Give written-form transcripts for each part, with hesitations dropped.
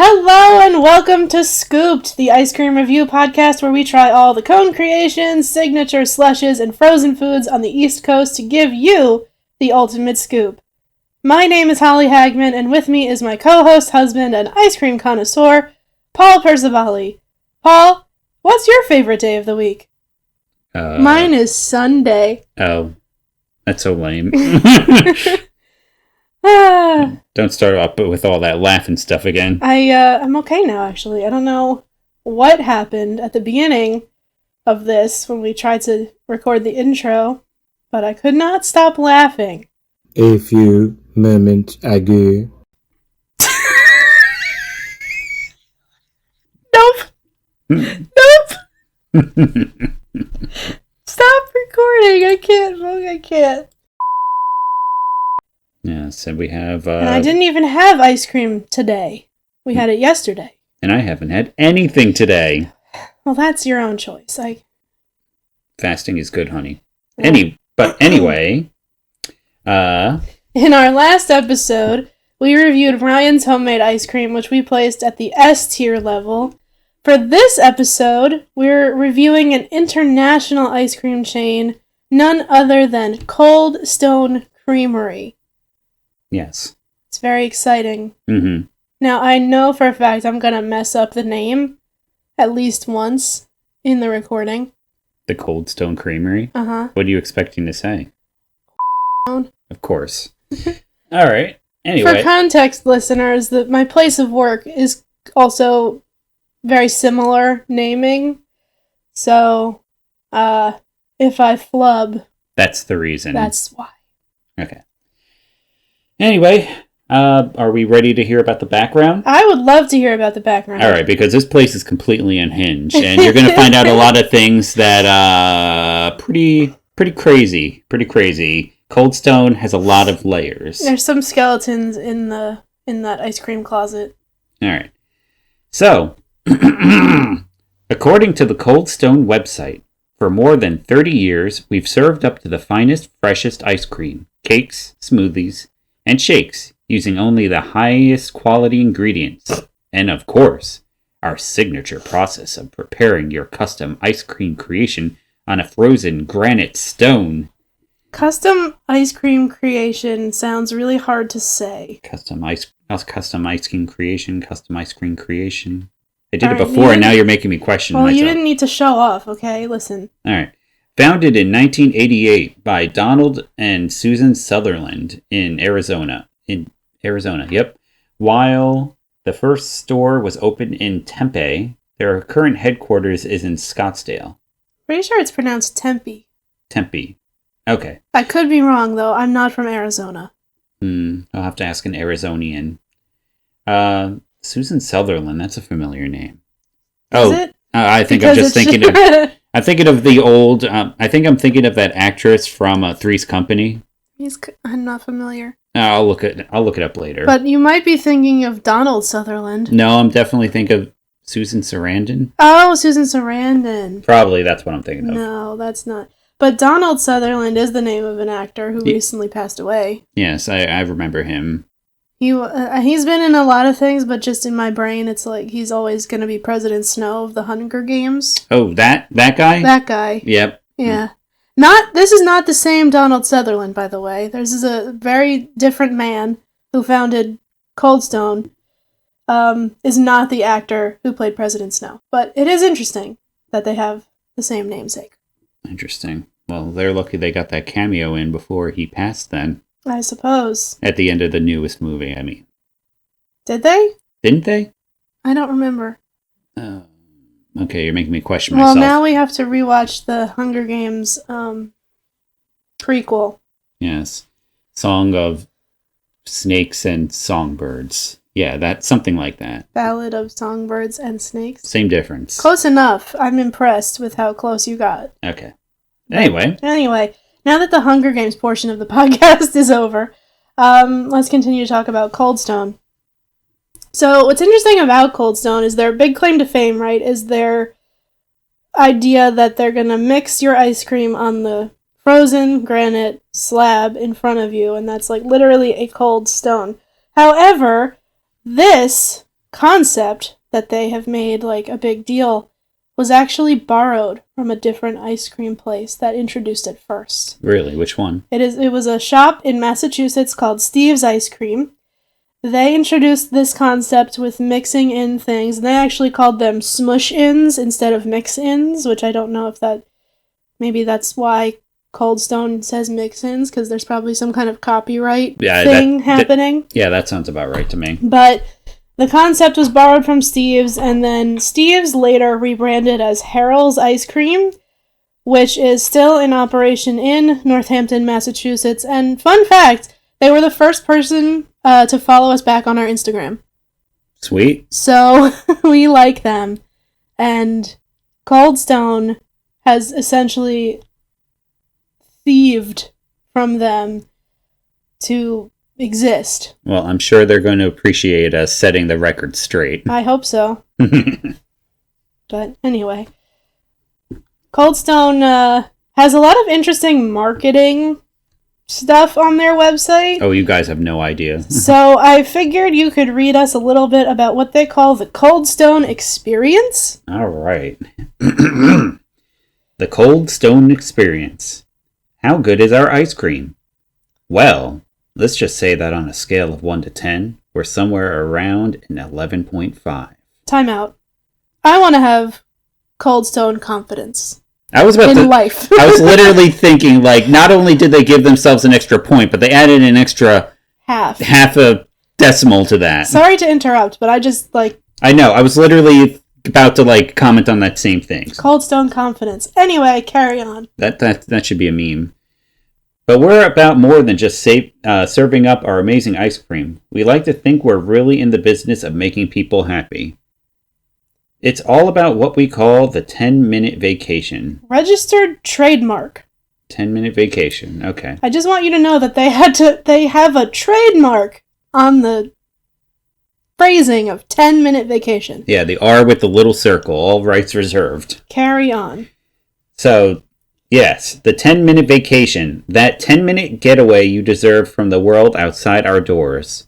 Hello and welcome to Scooped, the ice cream review podcast where we try all the cone creations, signature slushes, and frozen foods on the East Coast to give you the ultimate scoop. My name is Holly Hagman, and with me is my co-host, husband, and ice cream connoisseur, Paul Percivali. Paul, what's your favorite day of the week? Mine is Sunday. Oh, that's so lame. Ah. Don't start up with all that laughing stuff again. I'm okay now, actually. I don't know what happened at the beginning of this when we tried to record the intro, but I could not stop laughing. A few moments ago. Nope. Stop recording. I can't. Yeah, so we have... and I didn't even have ice cream today. We had it yesterday. And I haven't had anything today. Well, that's your own choice. Fasting is good, honey. Anyway... In our last episode, we reviewed Ryan's homemade ice cream, which we placed at the S tier level. For this episode, we're reviewing an international ice cream chain, none other than Cold Stone Creamery. Yes. It's very exciting. Mm-hmm. Now, I know for a fact I'm going to mess up the name at least once in the recording. The Cold Stone Creamery? Uh-huh. What are you expecting to say? Of course. All right. For Anyway. context, listeners, my place of work is also very similar naming. So, if I flub... That's the reason. That's why. Okay. Anyway, are we ready to hear about the background? I would love to hear about the background. All right, because this place is completely unhinged, and you're going to find out a lot of things that pretty crazy. Pretty crazy. Cold Stone has a lot of layers. There's some skeletons in that ice cream closet. All right. So, according to the Cold Stone website, for more than 30 years, we've served up to the finest, freshest ice cream, cakes, smoothies, and shakes using only the highest quality ingredients. And of course, our signature process of preparing your custom ice cream creation on a frozen granite stone. Custom ice cream creation sounds really hard to say. Custom ice cream creation. I did it before, and now you're making me question myself. Well, you didn't need to show off, okay? Listen. All right. Founded in 1988 by Donald and Susan Sutherland in Arizona. Yep. While the first store was opened in Tempe, their current headquarters is in Scottsdale. Pretty sure it's pronounced Tempe. Tempe. Okay. I could be wrong, though. I'm not from Arizona. I'll have to ask an Arizonian. Susan Sutherland, that's a familiar name. Is it? I think I'm just thinking of... I'm thinking of the old... I think I'm thinking of that actress from Three's Company. I'm not familiar. I'll look it up later. But you might be thinking of Donald Sutherland. No, I'm definitely thinking of Susan Sarandon. Oh, Susan Sarandon. Probably that's what I'm thinking of. No, that's not. But Donald Sutherland is the name of an actor who recently passed away. Yes, I remember him. He's been in a lot of things, but just in my brain, it's like he's always going to be President Snow of the Hunger Games. Oh, that guy? That guy. Yep. Yeah. This is not the same Donald Sutherland, by the way. This is a very different man who founded Cold Stone. Is not the actor who played President Snow. But it is interesting that they have the same namesake. Interesting. Well, they're lucky they got that cameo in before he passed then. I suppose. At the end of the newest movie, I mean. Did they? Didn't they? I don't remember. Okay, you're making me question myself. Well, now we have to rewatch the Hunger Games prequel. Yes. Song of Snakes and Songbirds. Yeah, that's something like that. Ballad of Songbirds and Snakes. Same difference. Close enough. I'm impressed with how close you got. Okay. Anyway, now that the Hunger Games portion of the podcast is over, let's continue to talk about Cold Stone. So what's interesting about Cold Stone is their big claim to fame, right, is their idea that they're going to mix your ice cream on the frozen granite slab in front of you, and that's like literally a cold stone. However, this concept that they have made like a big deal was actually borrowed from a different ice cream place that introduced it first. Really? Which one? It was a shop in Massachusetts called Steve's Ice Cream. They introduced this concept with mixing in things, and they actually called them smush-ins instead of mix-ins, which I don't know if that... Maybe that's why Cold Stone says mix-ins, because there's probably some kind of copyright thing happening. Yeah, that sounds about right to me. But the concept was borrowed from Steve's, and then Steve's later rebranded as Harold's Ice Cream, which is still in operation in Northampton, Massachusetts. And fun fact, they were the first person to follow us back on our Instagram. Sweet. So we like them. And Cold Stone has essentially thieved from them to exist. Well, I'm sure they're going to appreciate us setting the record straight. I hope so. But anyway, Cold Stone has a lot of interesting marketing stuff on their website. Oh, you guys have no idea. So I figured you could read us a little bit about what they call the Cold Stone Experience. All right. The Cold Stone Experience. How good is our ice cream? Well, let's just say that on a scale of 1 to 10, we're somewhere around an 11.5. Time out. I want to have Cold Stone confidence. I was life. I was literally thinking, like, not only did they give themselves an extra point, but they added an extra half a decimal to that. Sorry to interrupt, but I just, like... I know. I was literally about to, like, comment on that same thing. Cold Stone confidence. Anyway, carry on. That should be a meme. But we're about more than just serving up our amazing ice cream. We like to think we're really in the business of making people happy. It's all about what we call the 10-minute vacation. Registered trademark. 10-minute vacation, okay. I just want you to know that they have a trademark on the phrasing of 10-minute vacation. Yeah, the R with the little circle, all rights reserved. Carry on. So, yes, the 10-minute vacation, that 10-minute getaway you deserve from the world outside our doors.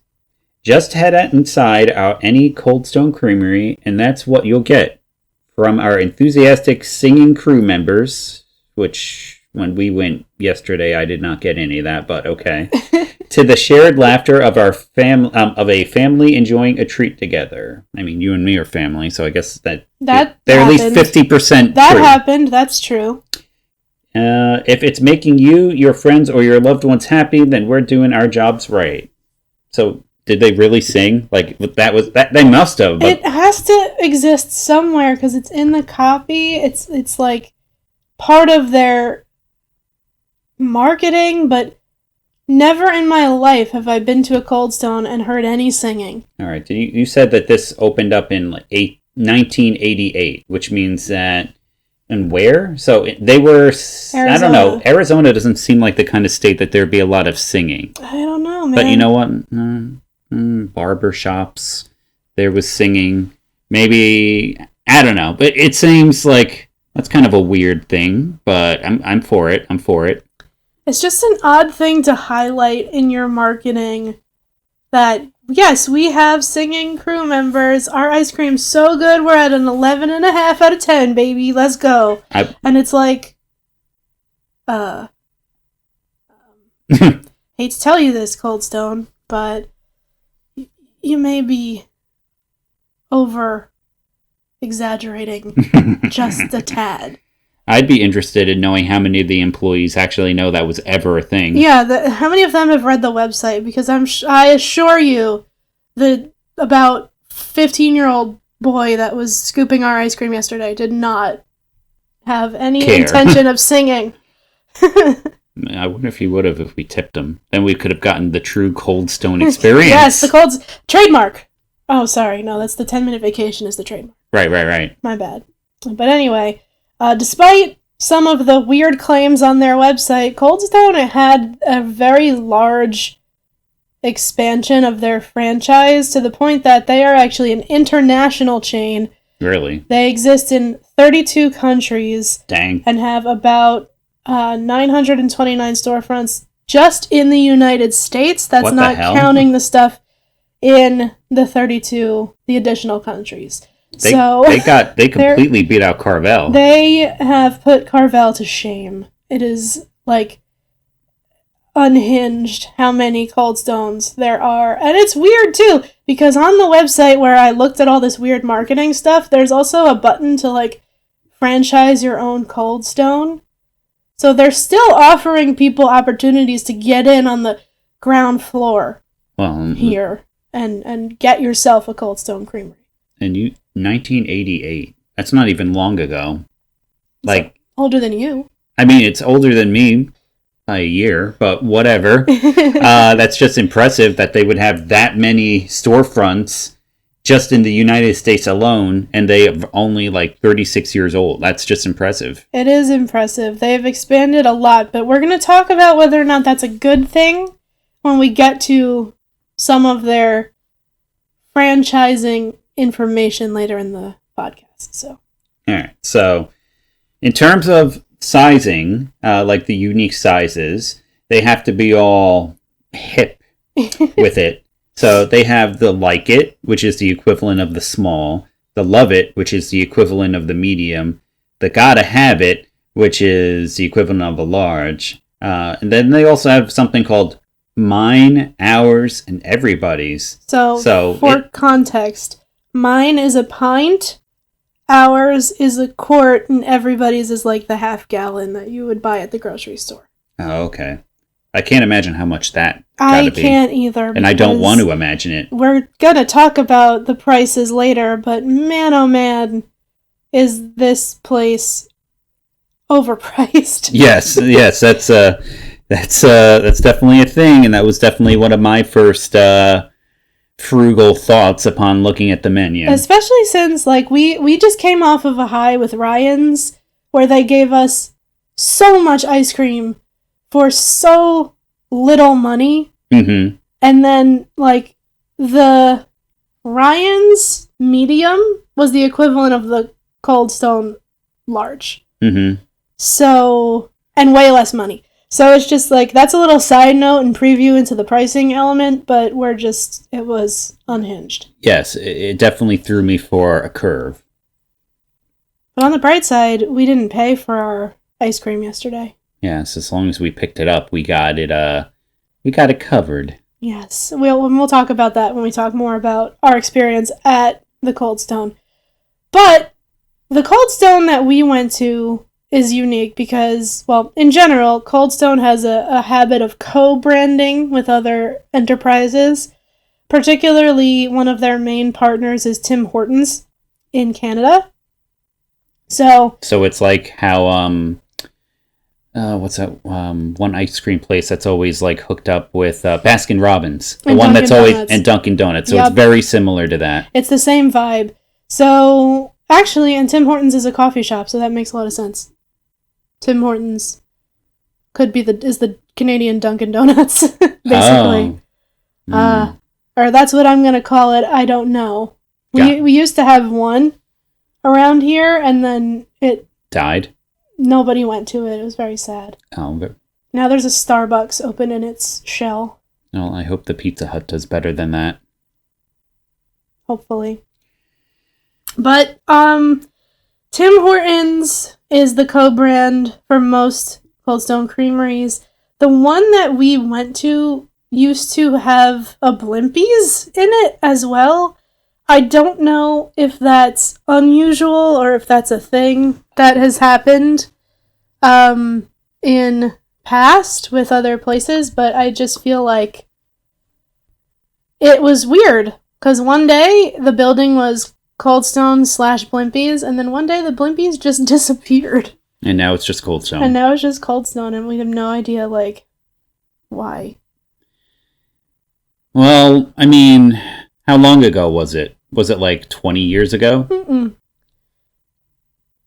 Just head inside any Cold Stone Creamery, and that's what you'll get from our enthusiastic singing crew members, which, when we went yesterday, I did not get any of that, but okay, to the shared laughter of our a family enjoying a treat together. I mean, you and me are family, so I guess they're happened. at least 50% That true. happened, that's true. If it's making you, your friends, or your loved ones happy, then we're doing our jobs right. So... did they really sing? Like, that they must have. But... it has to exist somewhere because it's in the copy. It's like part of their marketing, but never in my life have I been to a Cold Stone and heard any singing. All right. You said that this opened up in 1988, which means that... and where? So they were... Arizona. I don't know. Arizona doesn't seem like the kind of state that there'd be a lot of singing. I don't know, man. But you know what? Barber shops. There was singing. Maybe... I don't know. But it seems like that's kind of a weird thing. But I'm for it. I'm for it. It's just an odd thing to highlight in your marketing that... yes, we have singing crew members. Our ice cream's so good, we're at an 11.5 out of 10, baby. Let's go. And it's like, hate to tell you this, Cold Stone, but you may be over-exaggerating just a tad. I'd be interested in knowing how many of the employees actually know that was ever a thing. Yeah, how many of them have read the website? Because I assure you, the about 15-year-old boy that was scooping our ice cream yesterday did not have any intention of singing. I wonder if he would have if we tipped him. Then we could have gotten the true Cold Stone experience. Yes, the trademark. Oh, sorry. No, that's the 10-minute vacation is the trademark. Right. My bad. But anyway... despite some of the weird claims on their website, Cold Stone had a very large expansion of their franchise to the point that they are actually an international chain. Really? They exist in 32 countries. Dang. And have about 929 storefronts just in the United States. That's not counting the stuff in the additional countries. They So completely beat out Carvel. they have put Carvel to shame. It is like unhinged how many cold stones there are. And it's weird too, because on the website where I looked at all this weird marketing stuff, there's also a button to like franchise your own cold stone. So they're still offering people opportunities to get in on the ground floor here and get yourself a Cold Stone Creamery. And 1988. That's not even long ago. Like, older than you. I mean, it's older than me by a year, but whatever. That's just impressive that they would have that many storefronts just in the United States alone, and they are only like 36 years old. That's just impressive. It is impressive. They've expanded a lot, but we're going to talk about whether or not that's a good thing when we get to some of their franchising information later in the podcast. So, all right. So, in terms of sizing, like the unique sizes, they have to be all hip with it. So they have the Like It, which is the equivalent of the small, the Love It, which is the equivalent of the medium, the Gotta Have It, which is the equivalent of the large, and then they also have something called Mine, Ours, and Everybody's. So for context, mine is a pint, ours is a quart, and Everybody's is like the half gallon that you would buy at the grocery store. Oh, okay. I can't imagine how much that gotta be. I can't either. And I don't want to imagine it. We're gonna talk about the prices later, but man, oh man, is this place overpriced? Yes, that's definitely a thing, and that was definitely one of my first frugal thoughts upon looking at the menu. Especially since, like, we just came off of a high with Ryan's, where they gave us so much ice cream for so little money. Mm-hmm. And then, like, the Ryan's medium was the equivalent of the Cold Stone large. Mm-hmm. So, and way less money. So it's just like, that's a little side note and preview into the pricing element, but it was unhinged. Yes, it definitely threw me for a curve. But on the bright side, we didn't pay for our ice cream yesterday. Yes, as long as we picked it up, we got it covered. Yes, we'll talk about that when we talk more about our experience at the Cold Stone. But the Cold Stone that we went to is unique because, well, in general, Cold Stone has a habit of co-branding with other enterprises. Particularly, one of their main partners is Tim Hortons in Canada. So it's like how what's that one ice cream place that's always like hooked up with Baskin Robbins, the one that's always and Dunkin' Donuts. So It's very similar to that. It's the same vibe. So actually, and Tim Hortons is a coffee shop, so that makes a lot of sense. Tim Hortons could be is the Canadian Dunkin' Donuts, basically. Oh. Or that's what I'm gonna call it. I don't know. We used to have one around here, and then it died. Nobody went to it. It was very sad. Oh, but now there's a Starbucks open in its shell. Well, I hope the Pizza Hut does better than that. Hopefully. But Tim Hortons is the co-brand for most Cold Stone Creameries. The one that we went to used to have a Blimpies in it as well. I don't know if that's unusual or if that's a thing that has happened in past with other places, but I just feel like it was weird because one day the building was Cold Stone / Blimpies, and then one day the Blimpies just disappeared. And now it's just Cold Stone. And now it's just Cold Stone, and we have no idea, like, why. Well, I mean, how long ago was it? Was it like 20 years ago? Mm-mm.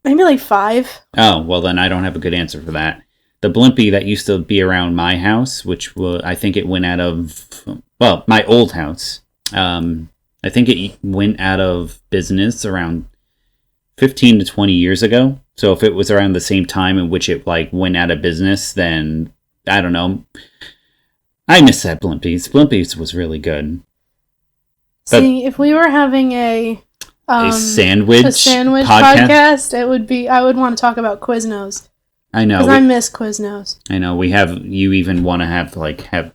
Maybe like 5. Oh, well then I don't have a good answer for that. The Blimpie that used to be around my house, which I think it went out of, well, my old house. I think it went out of business around 15 to 20 years ago. So if it was around the same time in which it like went out of business, then I don't know. I miss that Blimpies. Blimpies was really good. See, if we were having a sandwich podcast, I would want to talk about Quiznos. I know. Because I miss Quiznos. I know. You even want to have...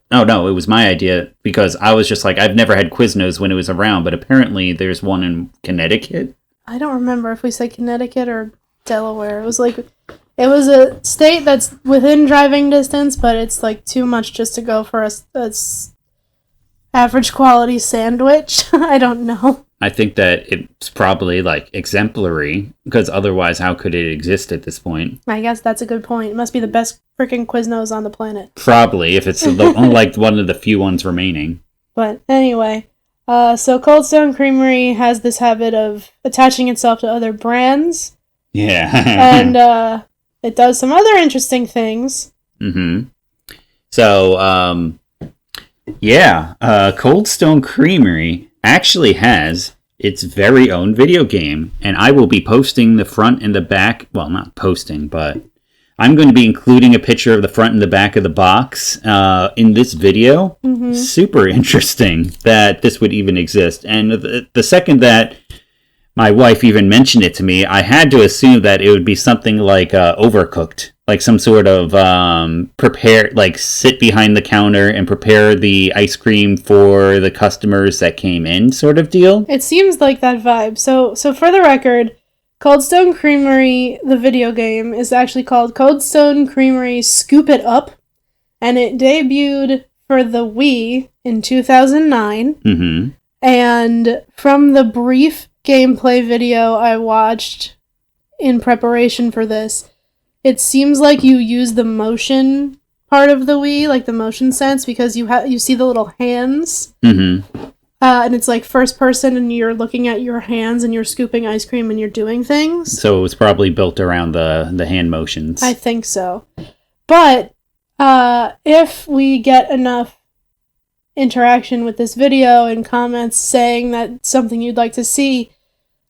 Oh, no, it was my idea, because I was just like, I've never had Quiznos when it was around, but apparently there's one in Connecticut. I don't remember if we said Connecticut or Delaware. It was a state that's within driving distance, but it's like too much just to go for a average quality sandwich. I don't know. I think that it's probably like exemplary, because otherwise how could it exist at this point? I guess that's a good point. It must be the best freaking Quiznos on the planet. Probably, if it's only like one of the few ones remaining. But anyway, so Cold Stone Creamery has this habit of attaching itself to other brands. Yeah. And it does some other interesting things. Mm-hmm. So, Cold Stone Creamery actually has its very own video game, and I will be posting the front and the back. Well, not posting, but I'm going to be including a picture of the front and the back of the box in this video. Mm-hmm. Super interesting that this would even exist. And the second that my wife even mentioned it to me, I had to assume that it would be something like Overcooked. Like some sort of sit behind the counter and prepare the ice cream for the customers that came in sort of deal. It seems like that vibe. So for the record, Cold Stone Creamery, the video game, is actually called Cold Stone Creamery Scoop It Up, and it debuted for the Wii in 2009. Mm-hmm. And from the brief gameplay video I watched in preparation for this, it seems like you use the motion part of the Wii, like the motion sense, because you see the little hands. Mm-hmm. And it's like first person, and you're looking at your hands, and you're scooping ice cream, and you're doing things. So it was probably built around the hand motions. I think so. But if we get enough interaction with this video and comments saying that something you'd like to see,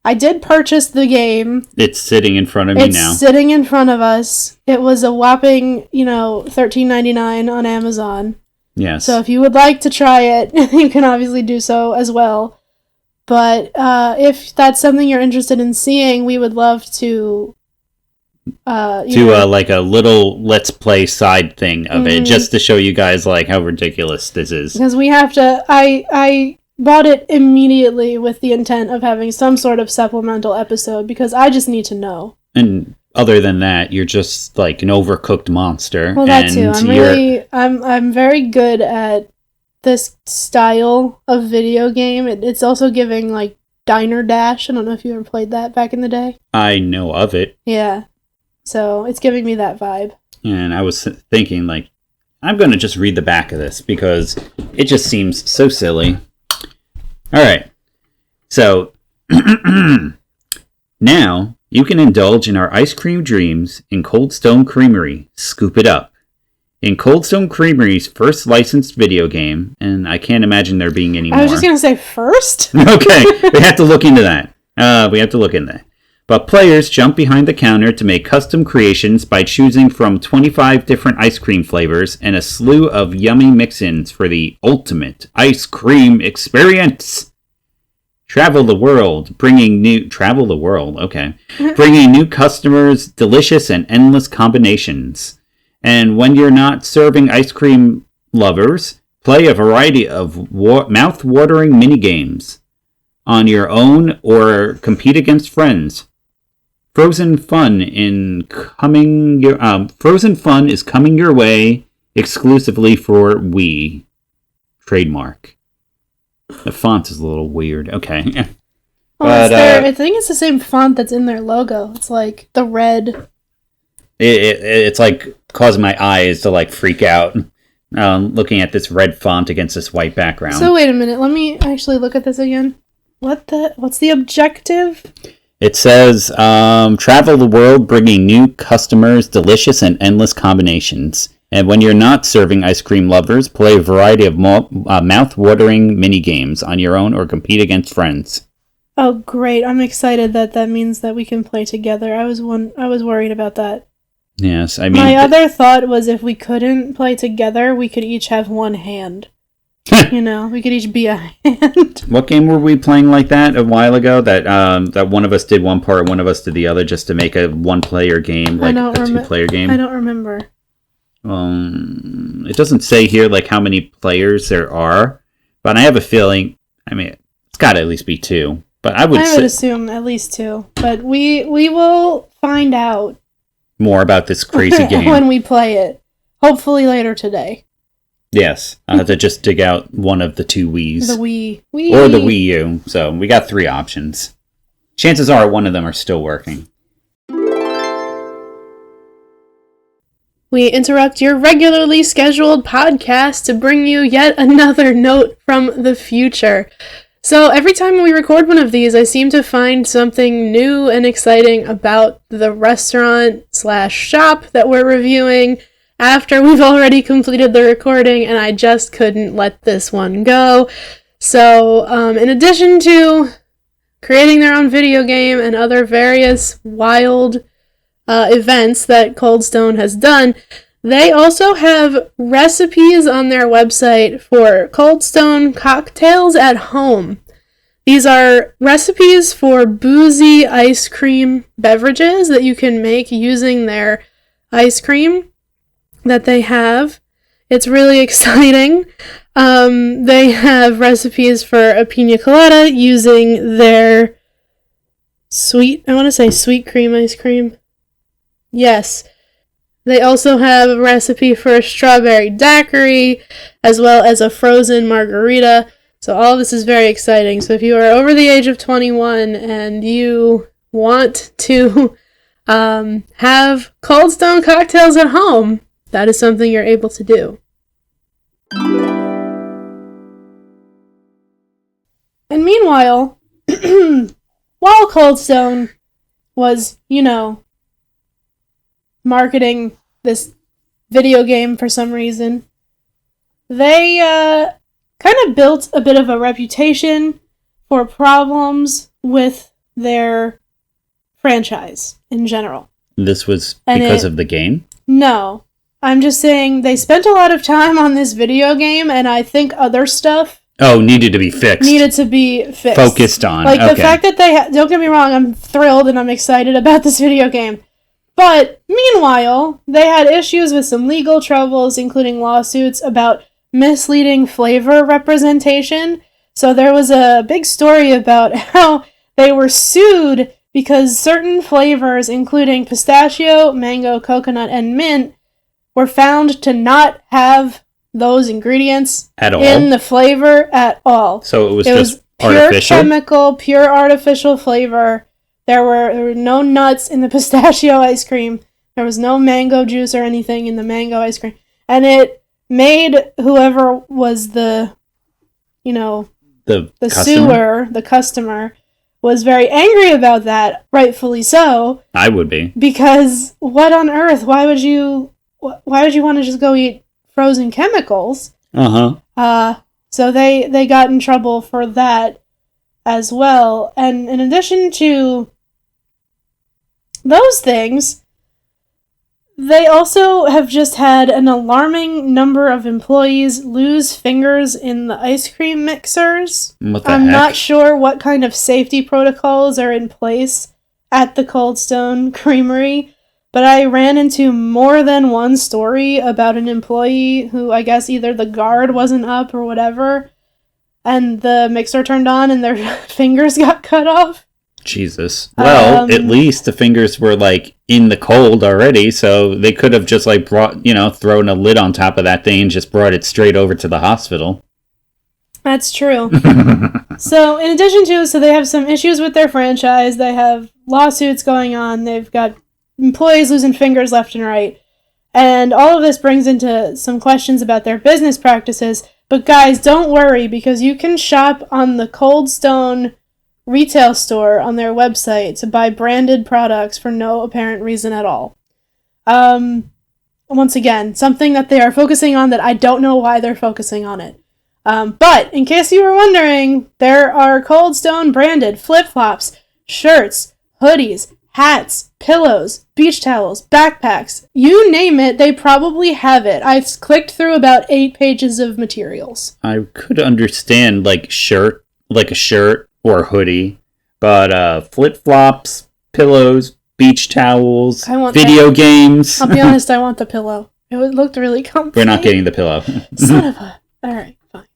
I did purchase the game. It's sitting in front of me now. It's sitting in front of us. It was a whopping, $13.99 on Amazon. Yes. So if you would like to try it, you can obviously do so as well. But if that's something you're interested in seeing, we would love to... like a little Let's Play side thing of it, just to show you guys like how ridiculous this is. Because we have to... I bought it immediately with the intent of having some sort of supplemental episode, because I just need to know. And other than that, you're just like an overcooked monster. Well, that too. I'm very good at this style of video game. It's also giving like Diner Dash. I don't know if you ever played that back in the day. I know of it. Yeah. So it's giving me that vibe. And I was thinking, like, I'm going to just read the back of this because it just seems so silly. All right. So, now you can indulge in our ice cream dreams in Cold Stone Creamery. Scoop it up. In Cold Stone Creamery's first licensed video game, and I can't imagine there being any more. I was just going to say first? Okay, we have to look into that. But players jump behind the counter to make custom creations by choosing from 25 different ice cream flavors and a slew of yummy mix-ins for the ultimate ice cream experience. Travel the world, bringing new customers delicious and endless combinations. And when you're not serving ice cream lovers, play a variety of mouth-watering mini-games on your own or compete against friends. Frozen Fun is coming your way exclusively for Wii. Trademark. The font is a little weird. Okay. Well, I think it's the same font that's in their logo. It's like the red. It's like causing my eyes to like freak out looking at this red font against this white background. So wait a minute. Let me actually look at this again. What's the objective? It says, travel the world bringing new customers delicious and endless combinations. And when you're not serving ice cream lovers, play a variety of mouth-watering mini-games on your own or compete against friends. Oh, great. I'm excited that means that we can play together. I was worried about that. Yes, I mean... My other thought was if we couldn't play together, we could each have one hand. We could each be a hand. What game were we playing like that a while ago? That one of us did one part, one of us did the other, just to make a one-player game, like a two-player game. I don't remember. It doesn't say here like how many players there are, but I have a feeling. I mean, it's got to at least be 2. But I would assume at least 2. But we will find out more about this crazy game when we play it. Hopefully later today. Yes, I'll have to just dig out one of the 2 Wiis. The Wii. Or the Wii U. So we got 3 options. Chances are one of them are still working. We interrupt your regularly scheduled podcast to bring you yet another note from the future. So every time we record one of these, I seem to find something new and exciting about the restaurant/shop that we're reviewing after we've already completed the recording, and I just couldn't let this one go. So, in addition to creating their own video game and other various wild events that Cold Stone has done, they also have recipes on their website for Cold Stone cocktails at home. These are recipes for boozy ice cream beverages that you can make using their ice cream that they have. It's really exciting. They have recipes for a pina colada using their sweet cream ice cream. Yes. They also have a recipe for a strawberry daiquiri, as well as a frozen margarita. So all of this is very exciting. So if you are over the age of 21 and you want to have Cold Stone cocktails at home, that is something you're able to do. And meanwhile, while Cold Stone was, marketing this video game for some reason, they kind of built a bit of a reputation for problems with their franchise in general. This was because of the game? No. I'm just saying they spent a lot of time on this video game, and I think other stuff needed to be fixed. Focused on. Like, the fact that they... don't get me wrong, I'm thrilled and I'm excited about this video game. But, meanwhile, they had issues with some legal troubles, including lawsuits about misleading flavor representation. So there was a big story about how they were sued because certain flavors, including pistachio, mango, coconut, and mint, were found to not have those ingredients at all in the flavor at all. So it was pure artificial? Chemical, pure artificial flavor. There were no nuts in the pistachio ice cream. There was no mango juice or anything in the mango ice cream. And it made whoever was the suer, the customer, was very angry about that, rightfully so. I would be. Because what on earth? Why would you want to just go eat frozen chemicals? So they got in trouble for that as well. And in addition to those things, they also have just had an alarming number of employees lose fingers in the ice cream mixers. I'm not sure what kind of safety protocols are in place at the Cold Stone Creamery, but I ran into more than one story about an employee who, I guess either the guard wasn't up or whatever, and the mixer turned on and their fingers got cut off. Jesus. Well, at least the fingers were, in the cold already, so they could have just, thrown a lid on top of that thing and just brought it straight over to the hospital. That's true. So, in addition to, they have some issues with their franchise, they have lawsuits going on, they've got employees losing fingers left and right, and all of this brings into some questions about their business practices. But guys, don't worry, because you can shop on the Cold Stone retail store on their website to buy branded products for no apparent reason at all. Once again, something that they are focusing on that I don't know why they're focusing on it. But in case you were wondering, there are Cold Stone branded flip-flops, shirts, hoodies, hats, pillows, beach towels, backpacks, you name it, they probably have it. I've clicked through about 8 pages of materials. I could understand like a shirt or a hoodie, but flip-flops, pillows, beach towels, video games. I'll be honest, I want the pillow. It looked really comfy. We're not getting the pillow. Son of a... Alright, fine.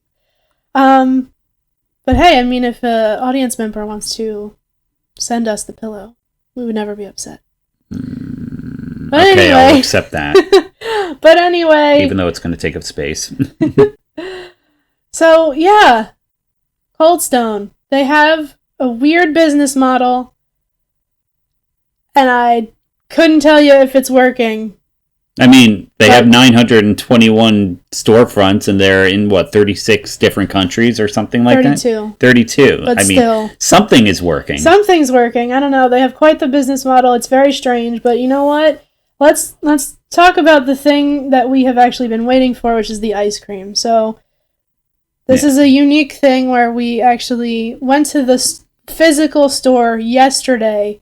But hey, I mean, if an audience member wants to send us the pillow, we would never be upset. But Okay, anyway. I'll accept that. But anyway. Even though it's going to take up space. So, yeah. Cold Stone. They have a weird business model. And I couldn't tell you if it's working. I mean, they have 921 storefronts, and they're in, 36 different countries or something like 32. that? 32. But still. Something is working. Something's working. I don't know. They have quite the business model. It's very strange, but you know what? Let's talk about the thing that we have actually been waiting for, which is the ice cream. So, this is a unique thing where we actually went to the physical store yesterday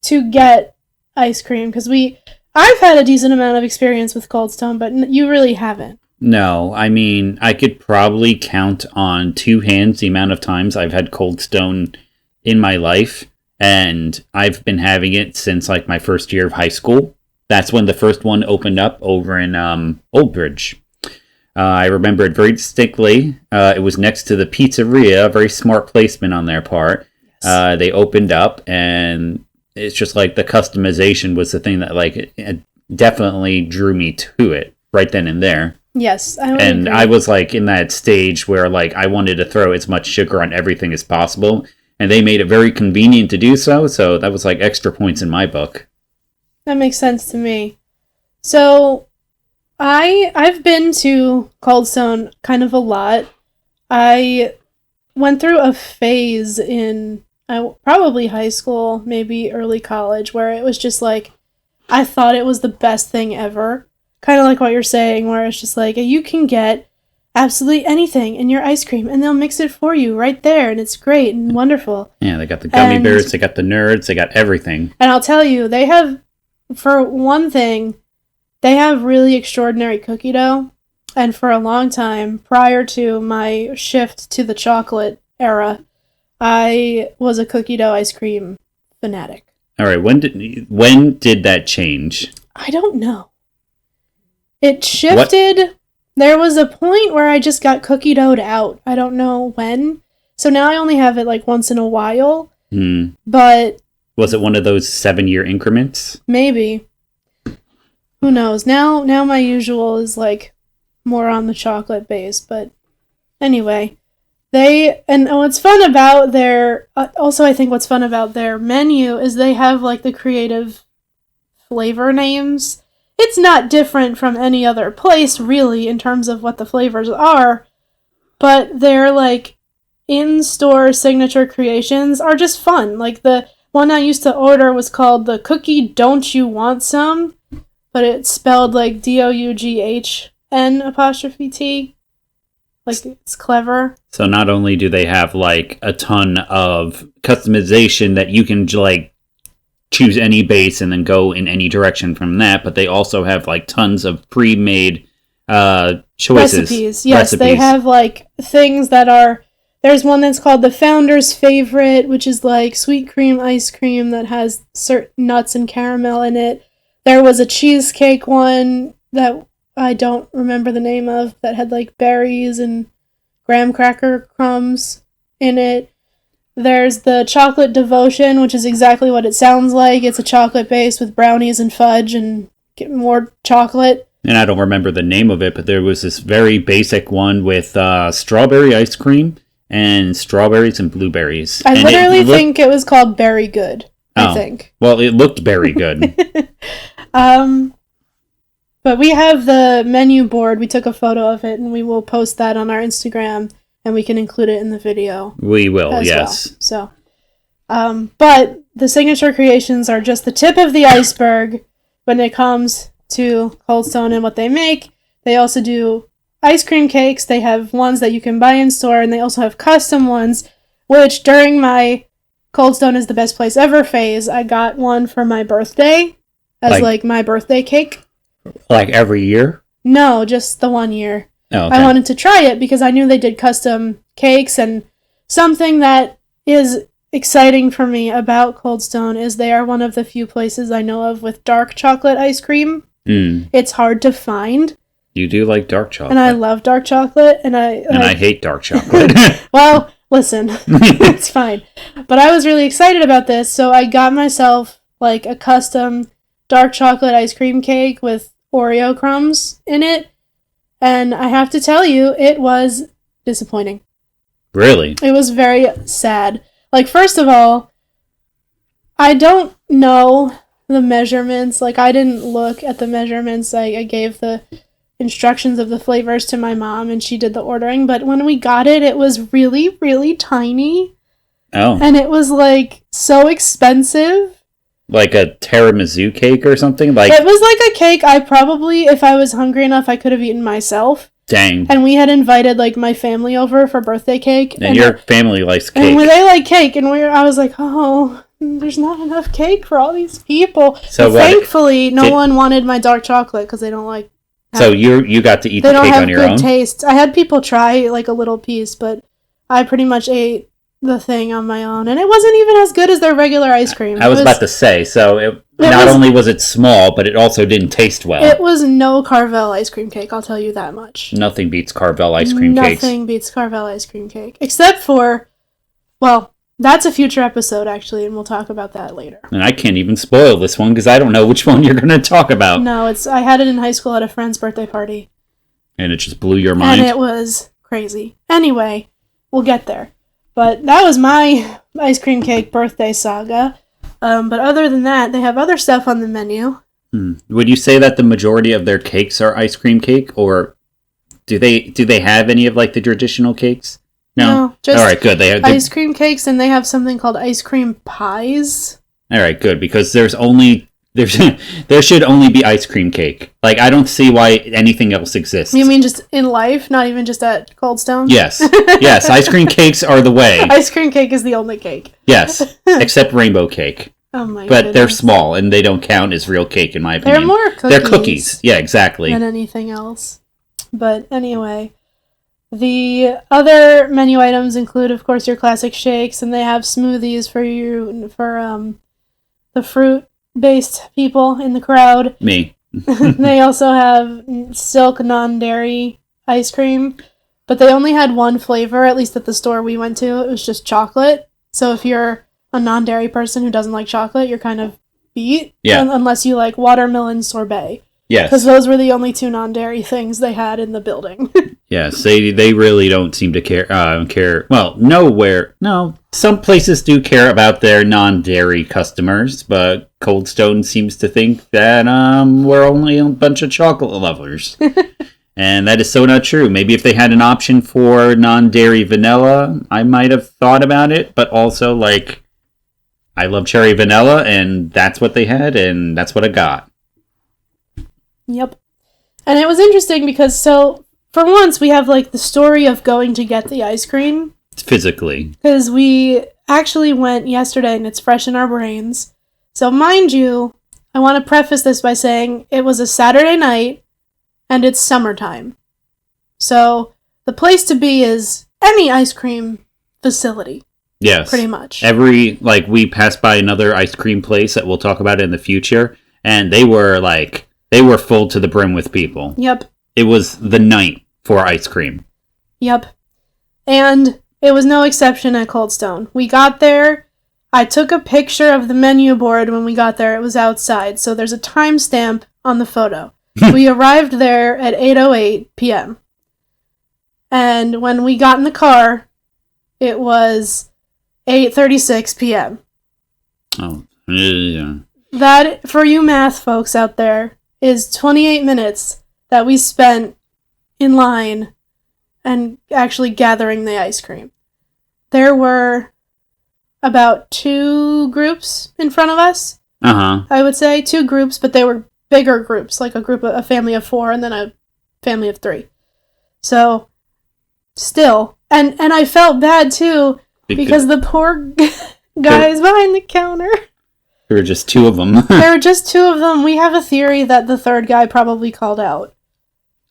to get ice cream, because I've had a decent amount of experience with Cold Stone, but you really haven't. No, I mean, I could probably count on 2 hands the amount of times I've had Cold Stone in my life, and I've been having it since like my first year of high school. That's when the first one opened up over in Old Bridge. I remember it very distinctly. It was next to the pizzeria, a very smart placement on their part. Yes. They opened up, and it's just like the customization was the thing that like it definitely drew me to it right then and there. Yes, I agree. I was like in that stage where like I wanted to throw as much sugar on everything as possible, and they made it very convenient to do so. So that was like extra points in my book. That makes sense to me. So I've been to Cold Stone kind of a lot. I went through a phase in probably high school, maybe early college, where it was just like, I thought it was the best thing ever. Kind of like what you're saying, where it's just like, you can get absolutely anything in your ice cream, and they'll mix it for you right there, and it's great and wonderful. Yeah, they got the gummy bears, they got the nerds, they got everything. And I'll tell you, they have, for one thing, they have really extraordinary cookie dough, and for a long time, prior to my shift to the chocolate era, I was a cookie dough ice cream fanatic. All right, when did that change? I don't know. It shifted. What? There was a point where I just got cookie dough'd out. I don't know when. So now I only have it like once in a while. But was it one of those 7-year increments? Maybe. Who knows? Now my usual is like more on the chocolate base, but anyway. What's fun about I think what's fun about their menu is they have like the creative flavor names. It's not different from any other place really in terms of what the flavors are, but their like in-store signature creations are just fun. Like the one I used to order was called the Cookie Don't You Want Some, but it's spelled like DOUGHN''T. Like, it's clever. So not only do they have, like, a ton of customization that you can, like, choose any base and then go in any direction from that, but they also have, like, tons of pre-made choices. Recipes. Yes, they have, like, things that are... There's one that's called the Founder's Favorite, which is, like, sweet cream ice cream that has certain nuts and caramel in it. There was a cheesecake one that... I don't remember the name of, that had like berries and graham cracker crumbs in it. There's the chocolate devotion, which is exactly what it sounds like. It's a chocolate base with brownies and fudge and get more chocolate. And I don't remember the name of it, but there was this very basic one with strawberry ice cream and strawberries and blueberries. I literally think it was called Berry Good, I think. Well, it looked very good. But we have the menu board. We took a photo of it, and we will post that on our Instagram, and we can include it in the video. We will, yes. Well. So, but the signature creations are just the tip of the iceberg when it comes to Cold Stone and what they make. They also do ice cream cakes. They have ones that you can buy in store, and they also have custom ones, which during my Cold Stone is the best place ever phase, I got one for my birthday as like my birthday cake. Like every year? No, just the 1 year. Oh, okay. I wanted to try it because I knew they did custom cakes, and something that is exciting for me about Cold Stone is they are one of the few places I know of with dark chocolate ice cream. It's hard to find. You do like dark chocolate. And I love dark chocolate, and I hate dark chocolate. Well, listen, it's fine. But I was really excited about this, so I got myself like a custom dark chocolate ice cream cake with Oreo crumbs in it, and I have to tell you, it was disappointing. Really? It was very sad. Like, first of all, I don't know the measurements. Like, I didn't look at the measurements. I gave the instructions of the flavors to my mom, and she did the ordering. But when we got it, it was really, really tiny. Oh. And it was, like, so expensive. Like a tiramisu cake or something? Like it was like a cake I probably, if I was hungry enough, I could have eaten myself. Dang. And we had invited, like, my family over for birthday cake. And your family likes cake. And they like cake, and I was like, oh, there's not enough cake for all these people. So thankfully, no one wanted my dark chocolate because they don't like. So you got to eat the cake on your own? They don't have good taste. I had people try, like, a little piece, but I pretty much ate the thing on my own, and it wasn't even as good as their regular ice cream. I was about to say, so not only was it small, but it also didn't taste well. It was no Carvel ice cream cake, I'll tell you that much. Nothing beats Carvel ice cream cakes. Nothing beats Carvel ice cream cake. Except for, well, that's a future episode, actually, and we'll talk about that later. And I can't even spoil this one, because I don't know which one you're going to talk about. No, I had it in high school at a friend's birthday party. And it just blew your mind? And it was crazy. Anyway, we'll get there. But that was my ice cream cake birthday saga. But other than that, they have other stuff on the menu. Would you say that the majority of their cakes are ice cream cake, or do they have any of like the traditional cakes? No, just all right, good. They have ice cream cakes, and they have something called ice cream pies. All right, good, because there should only be ice cream cake. Like, I don't see why anything else exists. You mean just in life, not even just at Cold Stone? Yes. Yes, ice cream cakes are the way. Ice cream cake is the only cake. Yes, except rainbow cake. Oh my But goodness. they're small, and they don't count as real cake, in my opinion. They're more cookies. They're cookies. Yeah, exactly. Than anything else. But anyway, the other menu items include, of course, your classic shakes, and they have smoothies for the fruit-based people in the crowd. Me. They also have silk non-dairy ice cream, but they only had one flavor, at least at the store we went to. It was just chocolate. So if you're a non-dairy person who doesn't like chocolate, you're kind of beat. Yeah. Unless you like watermelon sorbet. Yes. Because those were the only two non-dairy things they had in the building. Yes, they really don't seem to care. Well, no, some places do care about their non-dairy customers, but Cold Stone seems to think that we're only a bunch of chocolate lovers. And that is so not true. Maybe if they had an option for non-dairy vanilla, I might have thought about it, but also, like, I love cherry vanilla, and that's what they had, and that's what I got. Yep. And it was interesting because, for once, we have, like, the story of going to get the ice cream. Physically. Because we actually went yesterday, and it's fresh in our brains. So, mind you, I want to preface this by saying it was a Saturday night, and it's summertime. So, the place to be is any ice cream facility. Yes. Pretty much. We passed by another ice cream place that we'll talk about in the future, and they were full to the brim with people. Yep. It was the night for ice cream. Yep. And it was no exception at Cold Stone. We got there. I took a picture of the menu board when we got there. It was outside, so there's a timestamp on the photo. We arrived there at 8:08 p.m. And when we got in the car, it was 8:36 p.m. Oh, yeah. That, for you math folks out there, is 28 minutes that we spent in line and actually gathering the ice cream. There were about 2 groups in front of us. I would say 2 groups, but they were bigger groups, like a family of 4 and then a family of 3. So, still, and I felt bad too because the poor Guys behind the counter. There were just two of them. There were just two of them. We have a theory that the third guy probably called out.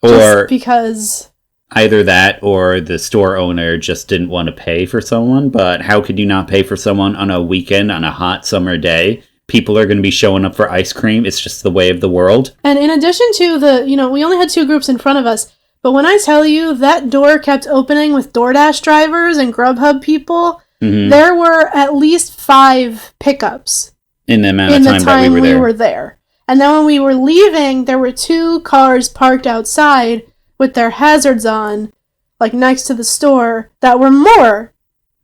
Or just because... Either that or the store owner just didn't want to pay for someone. But how could you not pay for someone on a weekend, on a hot summer day? People are going to be showing up for ice cream. It's just the way of the world. And in addition to we only had two groups in front of us. But when I tell you that door kept opening with DoorDash drivers and Grubhub people, there were at least 5 pickups. In the amount of time that we were there. And then when we were leaving, there were 2 cars parked outside with their hazards on, like next to the store, that were more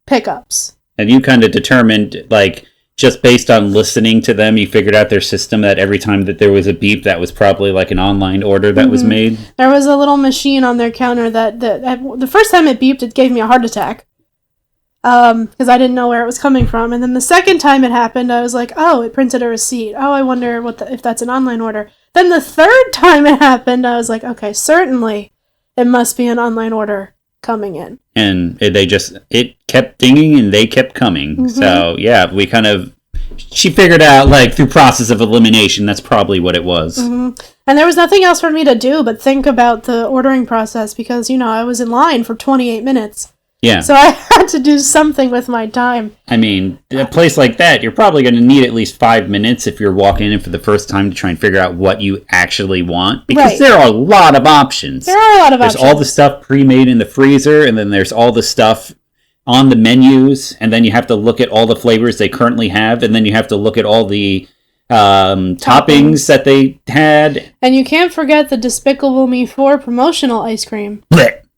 pickups. And you kind of determined, like, just based on listening to them, you figured out their system that every time that there was a beep, that was probably like an online order that was made. There was a little machine on their counter that the first time it beeped, it gave me a heart attack. Because I didn't know where it was coming from. And then the second time it happened, I was like, oh, it printed a receipt. Oh, I wonder if that's an online order. Then the third time it happened, I was like, okay, certainly it must be an online order coming in. And it kept dinging and they kept coming. So, yeah, she figured out, like, through process of elimination, that's probably what it was. And there was nothing else for me to do but think about the ordering process because, I was in line for 28 minutes. Yeah. So I had to do something with my time. I mean, a place like that, you're probably going to need at least 5 minutes if you're walking in for the first time to try and figure out what you actually want. Because there are a lot of options. There's all the stuff pre-made in the freezer, and then there's all the stuff on the menus, and then you have to look at all the flavors they currently have, and then you have to look at all the toppings that they had. And you can't forget the Despicable Me 4 promotional ice cream.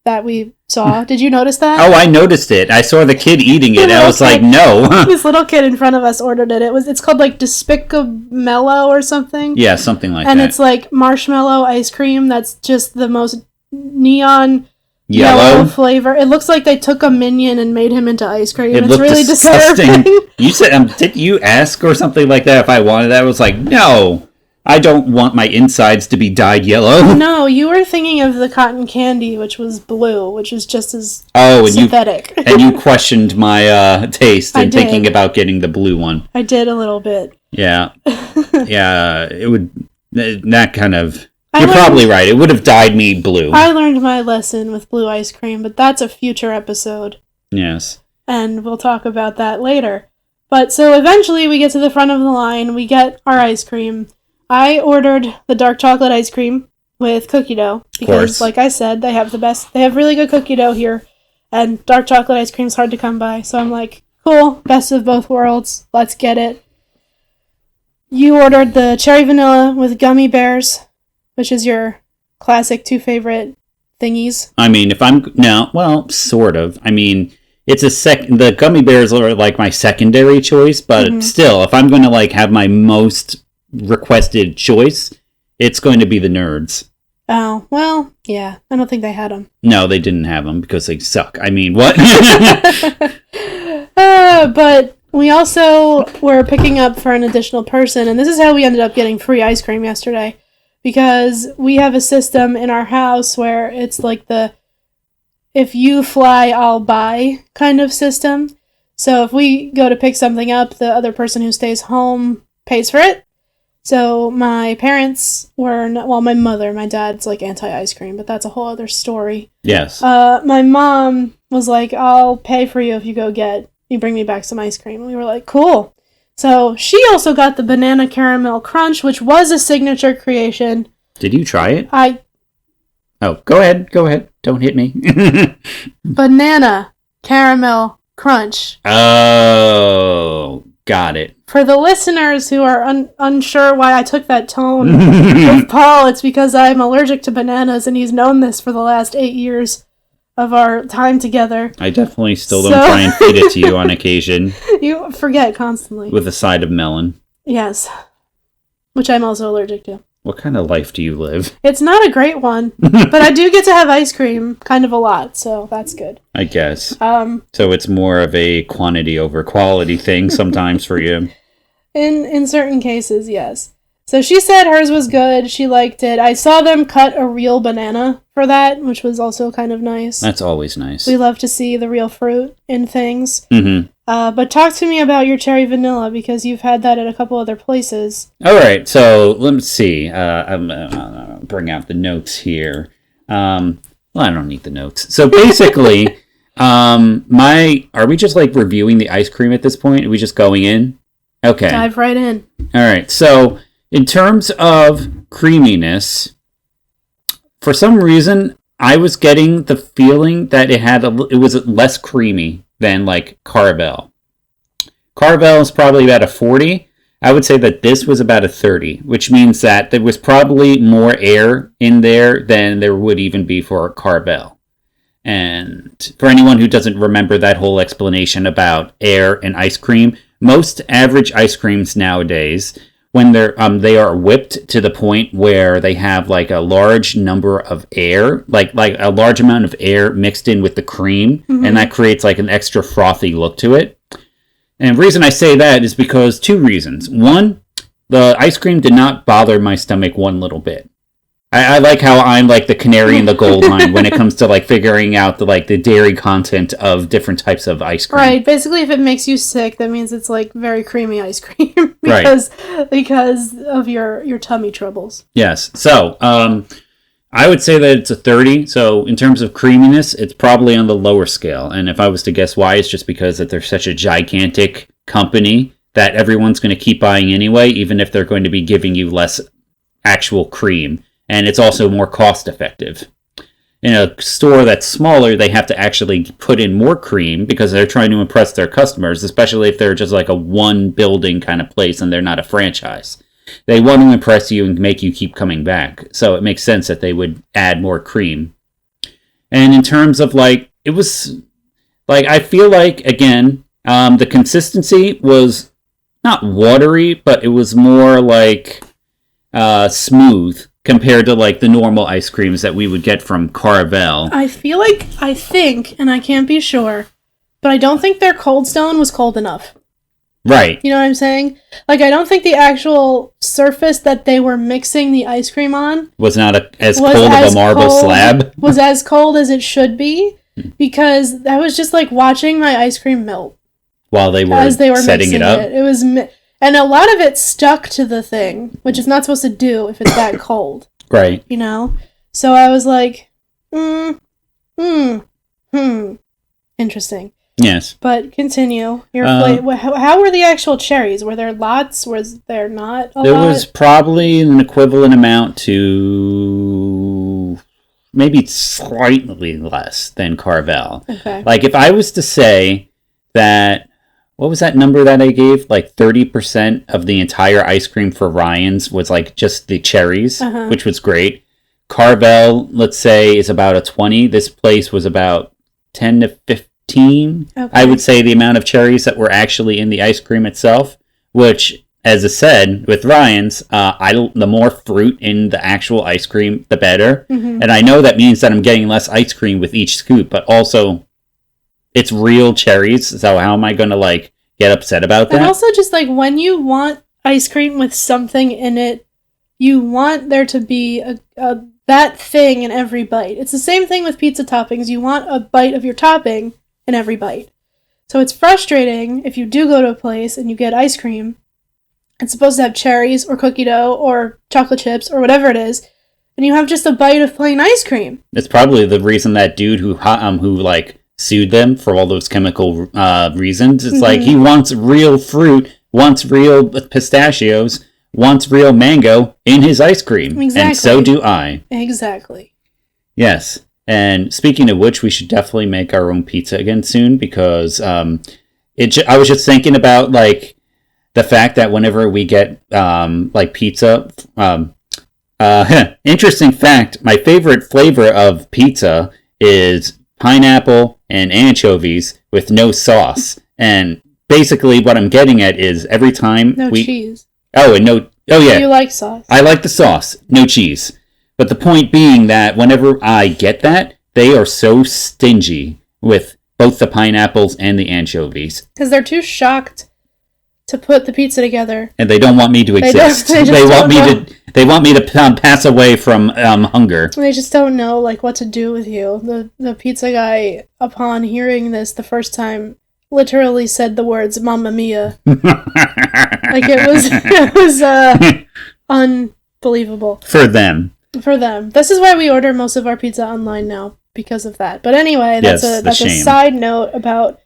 That we saw. Did you notice that? Oh, I noticed it. I saw the kid eating it. I was like, no. This little kid in front of us ordered it. It's called like Despicamello or something. Yeah, something like that. And it's like marshmallow ice cream that's just the most neon yellow flavor. It looks like they took a minion and made him into ice cream. It's really disgusting. You said, did you ask or something like that if I wanted that? I was like, no. I don't want my insides to be dyed yellow. No, you were thinking of the cotton candy, which was blue, which is just as synthetic. And you questioned my taste in thinking about getting the blue one. I did a little bit. Yeah. Yeah, it would... That kind of... You're probably right. It would have dyed me blue. I learned my lesson with blue ice cream, but that's a future episode. Yes. And we'll talk about that later. But so eventually we get to the front of the line, we get our ice cream. I ordered the dark chocolate ice cream with cookie dough because, like I said, they have really good cookie dough here, and dark chocolate ice cream is hard to come by. So I'm like, cool, best of both worlds, let's get it. You ordered the cherry vanilla with gummy bears, which is your classic 2 favorite thingies. I mean, sort of. I mean, it's the gummy bears are like my secondary choice, but still, if I'm going to like have my most requested choice, it's going to be the Nerds. Oh, well, yeah. I don't think they had them. No, they didn't have them because they suck. I mean, what? But we also were picking up for an additional person, and this is how we ended up getting free ice cream yesterday. Because we have a system in our house where it's like the if you fly, I'll buy kind of system. So if we go to pick something up, the other person who stays home pays for it. So my parents were, my dad's like anti-ice cream, but that's a whole other story. Yes. My mom was like, I'll pay for you if you bring me back some ice cream. And we were like, cool. So she also got the banana caramel crunch, which was a signature creation. Did you try it? Oh, go ahead. Don't hit me. Banana caramel crunch. Oh, got it. For the listeners who are unsure why I took that tone with Paul, it's because I'm allergic to bananas, and he's known this for the last 8 years of our time together. I definitely still don't try and feed it to you on occasion. You forget constantly. With a side of melon. Yes. Which I'm also allergic to. What kind of life do you live? It's not a great one, but I do get to have ice cream kind of a lot, so that's good. I guess. So it's more of a quantity over quality thing sometimes for you. In certain cases, yes. So she said hers was good. She liked it. I saw them cut a real banana for that, which was also kind of nice. That's always nice. We love to see the real fruit in things. Mm-hmm. But talk to me about your cherry vanilla, because you've had that at a couple other places. All right, so let me see. I'm bring out the notes here. Well, I don't need the notes. So basically, are we just like reviewing the ice cream at this point? Are we just going in? Okay. Dive right in. All right. So in terms of creaminess, for some reason, I was getting the feeling that it was less creamy than like Carvel. Carvel is probably about a 40. I would say that this was about a 30, which means that there was probably more air in there than there would even be for Carvel. And for anyone who doesn't remember that whole explanation about air and ice cream, most average ice creams nowadays, when they are whipped to the point where they have like a large number of air, like a large amount of air mixed in with the cream, and that creates like an extra frothy look to it. And the reason I say that is because two reasons. One, the ice cream did not bother my stomach one little bit. I like how I'm like the canary in the gold mine when it comes to like figuring out the dairy content of different types of ice cream. Right. Basically, if it makes you sick, that means it's like very creamy ice cream because of your tummy troubles. Yes. So I would say that it's a 30. So in terms of creaminess, it's probably on the lower scale. And if I was to guess why, it's just because that they're such a gigantic company that everyone's going to keep buying anyway, even if they're going to be giving you less actual cream. And it's also more cost effective. In a store that's smaller, they have to actually put in more cream because they're trying to impress their customers, especially if they're just like a one building kind of place and they're not a franchise. They want to impress you and make you keep coming back. So it makes sense that they would add more cream. And in terms of I feel like, again, the consistency was not watery, but it was more like smooth compared to like the normal ice creams that we would get from Carvel. I think, and I can't be sure, but I don't think their Cold Stone was cold enough. Right. You know what I'm saying? Like, I don't think the actual surface that they were mixing the ice cream on was not as cold of a marble slab. Was as cold as it should be, because that was just like watching my ice cream melt. While they were setting it up? It was... And a lot of it stuck to the thing, which is not supposed to do if it's that cold. Right. You know? So I was like, interesting. Yes. But continue. How were the actual cherries? Were there lots? Was there not a lot? There was probably an equivalent amount to maybe slightly less than Carvel. Okay. Like if I was to say that... What was that number that I gave? Like 30% of the entire ice cream for Ryan's was like just the cherries, which was great. Carvel, let's say, is about a 20. This place was about 10 to 15. Okay. I would say the amount of cherries that were actually in the ice cream itself, which, as I said, with Ryan's, the more fruit in the actual ice cream, the better. And I know that means that I'm getting less ice cream with each scoop, but also... It's real cherries, so how am I going to, get upset about that? And also just, when you want ice cream with something in it, you want there to be that thing in every bite. It's the same thing with pizza toppings. You want a bite of your topping in every bite. So it's frustrating if you do go to a place and you get ice cream. It's supposed to have cherries or cookie dough or chocolate chips or whatever it is, and you have just a bite of plain ice cream. It's probably the reason that dude who sued them for all those chemical reasons. It's like he wants real fruit, wants real pistachios, wants real mango in his ice cream. Exactly. And so do I. Exactly. Yes. And speaking of which, we should definitely make our own pizza again soon because I was just thinking about the fact that whenever we get pizza, interesting fact, my favorite flavor of pizza is pineapple and anchovies with no sauce. And basically what I'm getting at is every time cheese. Oh, and no... Oh, yeah. You like sauce. I like the sauce. No cheese. But the point being that whenever I get that, they are so stingy with both the pineapples and the anchovies. Because they're too shocked to put the pizza together. And they don't want me to exist. They want me to pass away from hunger. They just don't know what to do with you. The pizza guy, upon hearing this the first time, literally said the words "Mamma Mia." Like it was unbelievable For them. for them. This is why we order most of our pizza online now, because of that. But anyway, that's a side note about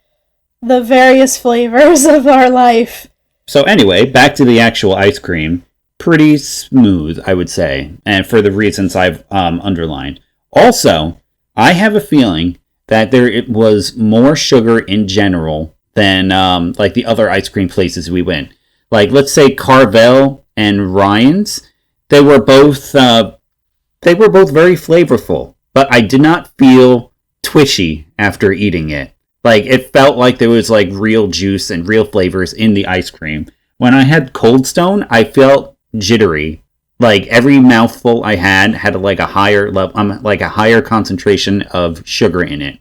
the various flavors of our life. So anyway, back to the actual ice cream. Pretty smooth, I would say, and for the reasons I've underlined. Also, I have a feeling that it was more sugar in general than like the other ice cream places we went. Like, let's say Carvel and Ryan's, they were both very flavorful, but I did not feel twitchy after eating it. Like, it felt like there was like real juice and real flavors in the ice cream. When I had Cold Stone, I felt jittery. Like, every mouthful I had like a higher level, like a higher concentration of sugar in it.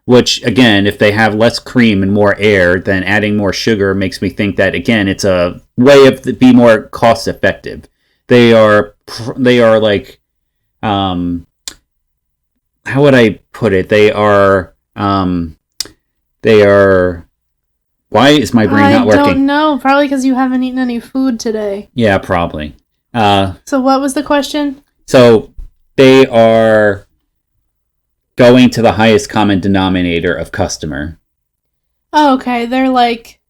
Which, again, if they have less cream and more air, then adding more sugar makes me think that, again, it's a way of be more cost effective. They are like, how would I put it? They are, why is my brain not working? I don't know. Probably because you haven't eaten any food today. Yeah, probably. So what was the question? So they are going to the highest common denominator of customer. Oh, okay. They're like,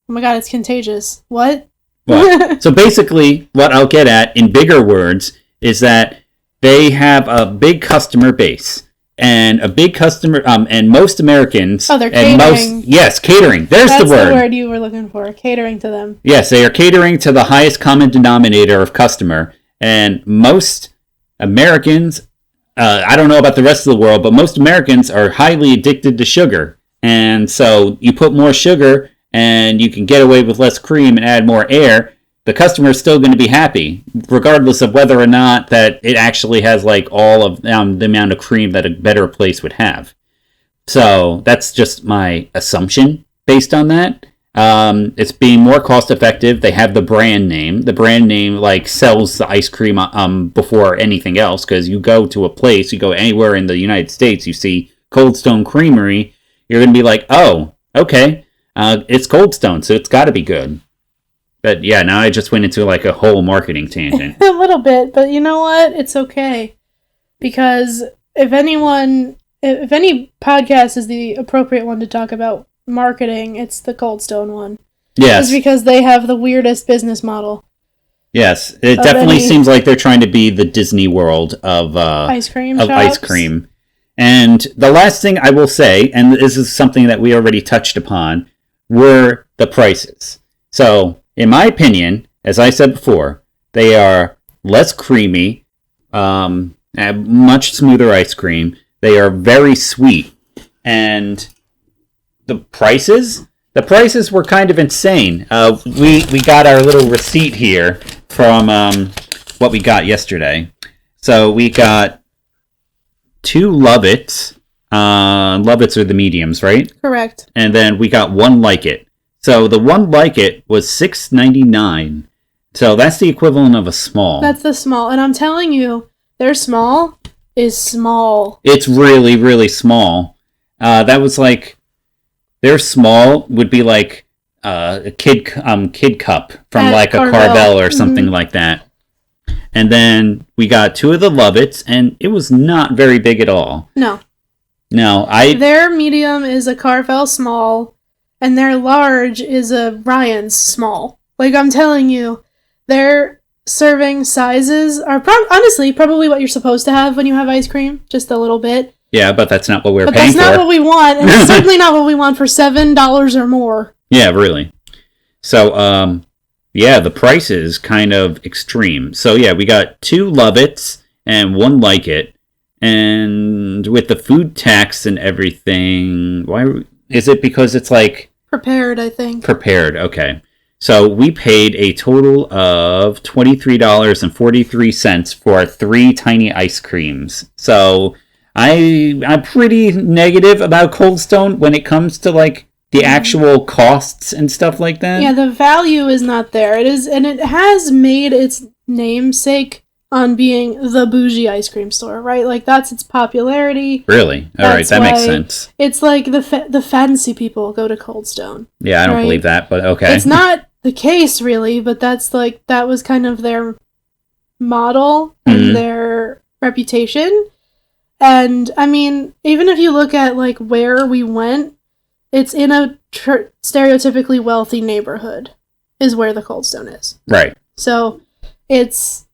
oh my god, it's contagious. What? Well, so basically, what I'll get at in bigger words is that they have a big customer base. And a big customer, and most Americans... Oh, they're catering. Yes, catering. There's the word. That's the word you were looking for. Catering to them. Yes, they are catering to the highest common denominator of customer. And most Americans, I don't know about the rest of the world, but most Americans are highly addicted to sugar. And so you put more sugar and you can get away with less cream and add more air. The customer is still going to be happy, regardless of whether or not that it actually has like all of the amount of cream that a better place would have. So that's just my assumption based on that. It's being more cost effective. They have the brand name. The brand name like sells the ice cream before anything else, because you go to a place, you go anywhere in the United States, you see Cold Stone Creamery, you're going to be like, oh, okay, it's Cold Stone, so it's got to be good. But yeah, now I just went into like a whole marketing tangent. A little bit, but you know what? It's okay. Because if any podcast is the appropriate one to talk about marketing, it's the Cold Stone one. Yes. It's because they have the weirdest business model. Yes, it definitely seems like they're trying to be the Disney World of ice cream. Ice cream. And the last thing I will say, and this is something that we already touched upon, were the prices. So, in my opinion, as I said before, they are less creamy, have much smoother ice cream. They are very sweet. And the prices were kind of insane. We got our little receipt here from what we got yesterday. So we got 2 Lovitz. Lovitz are the mediums, right? Correct. And then we got 1 Like It. So the 1 Like It was $6.99. So that's the equivalent of a small. That's the small. And I'm telling you, their small is small. It's really, really small. That was like, their small would be like a kid cup from At like Carvel. a Carvel or something like that. And then we got 2 of the Lovitz, and it was not very big at all. No. Their medium is a Carvel small. And their large is a Ryan's small. Like, I'm telling you, their serving sizes are honestly probably what you're supposed to have when you have ice cream. Just a little bit. Yeah, but that's not what we're paying for. But that's not what we want. And it's certainly not what we want for $7 or more. Yeah, really. So, yeah, the price is kind of extreme. So, yeah, we got 2 Lovitz and 1 Like It. And with the food tax and everything, why is it because it's like... Prepared, I think. Prepared, okay. So we paid a total of $23.43 for 3 tiny ice creams. So I'm pretty negative about Cold Stone when it comes to like the actual costs and stuff like that. Yeah, the value is not there. It is, and it has made its namesake on being the bougie ice cream store, right? Like, that's its popularity. Really? All right, that makes sense. It's like the fancy people go to Cold Stone. Yeah, I don't believe that, but okay. It's not the case, really, but that's like, that was kind of their model and their reputation. And, I mean, even if you look at, like, where we went, it's in a stereotypically wealthy neighborhood is where the Cold Stone is. Right. So, it's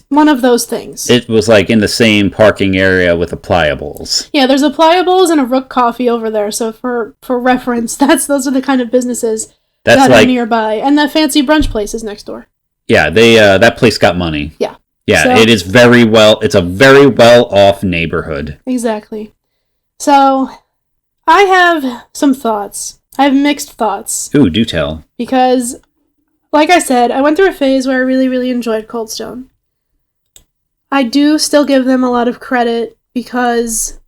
one of those things. It was like in the same parking area with the Pliables. Yeah, there's a Pliables and a Rook Coffee over there. So for reference, those are the kind of businesses that are nearby. And the fancy brunch place is next door. Yeah, that place got money. Yeah. Yeah, so, it's a very well off neighborhood. Exactly. So I have some thoughts. I have mixed thoughts. Ooh, do tell. Because, like I said, I went through a phase where I really, really enjoyed Cold Stone. I do still give them a lot of credit because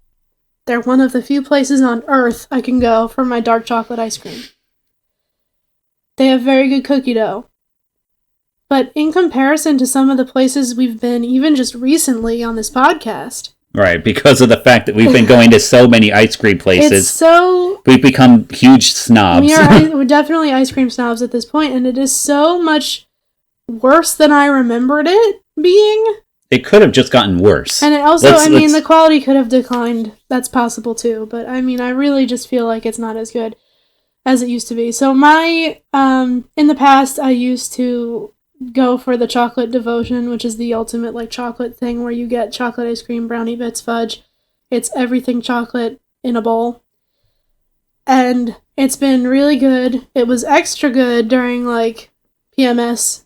they're one of the few places on earth I can go for my dark chocolate ice cream. They have very good cookie dough. But in comparison to some of the places we've been, even just recently on this podcast... Right, because of the fact that we've been going to so many ice cream places, we've become huge snobs. We're definitely ice cream snobs at this point, and it is so much worse than I remembered it being. It could have just gotten worse. And it also, the quality could have declined. That's possible too. But, I really just feel like it's not as good as it used to be. So in the past, I used to go for the chocolate devotion, which is the ultimate, like, chocolate thing where you get chocolate ice cream, brownie bits, fudge. It's everything chocolate in a bowl. And it's been really good. It was extra good during, like, PMS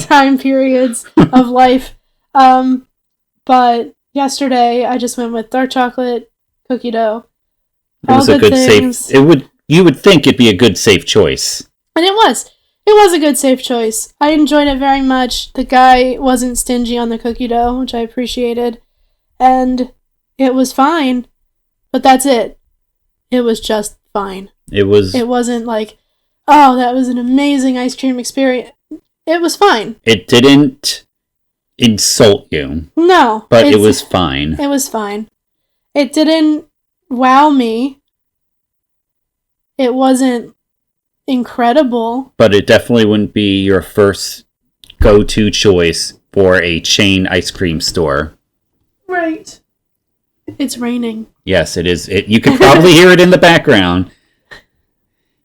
time periods of life. But yesterday I just went with dark chocolate cookie dough. It was a good safe. You would think it'd be a good safe choice. And it was. It was a good safe choice. I enjoyed it very much. The guy wasn't stingy on the cookie dough, which I appreciated. And it was fine. But that's it. It was just fine. It wasn't like, oh, that was an amazing ice cream experience. It was fine. It didn't insult you. No. But it was fine. It was fine. It didn't wow me. It wasn't incredible. But it definitely wouldn't be your first go-to choice for a chain ice cream store. Right. It's raining. Yes, it is. You can probably hear it in the background.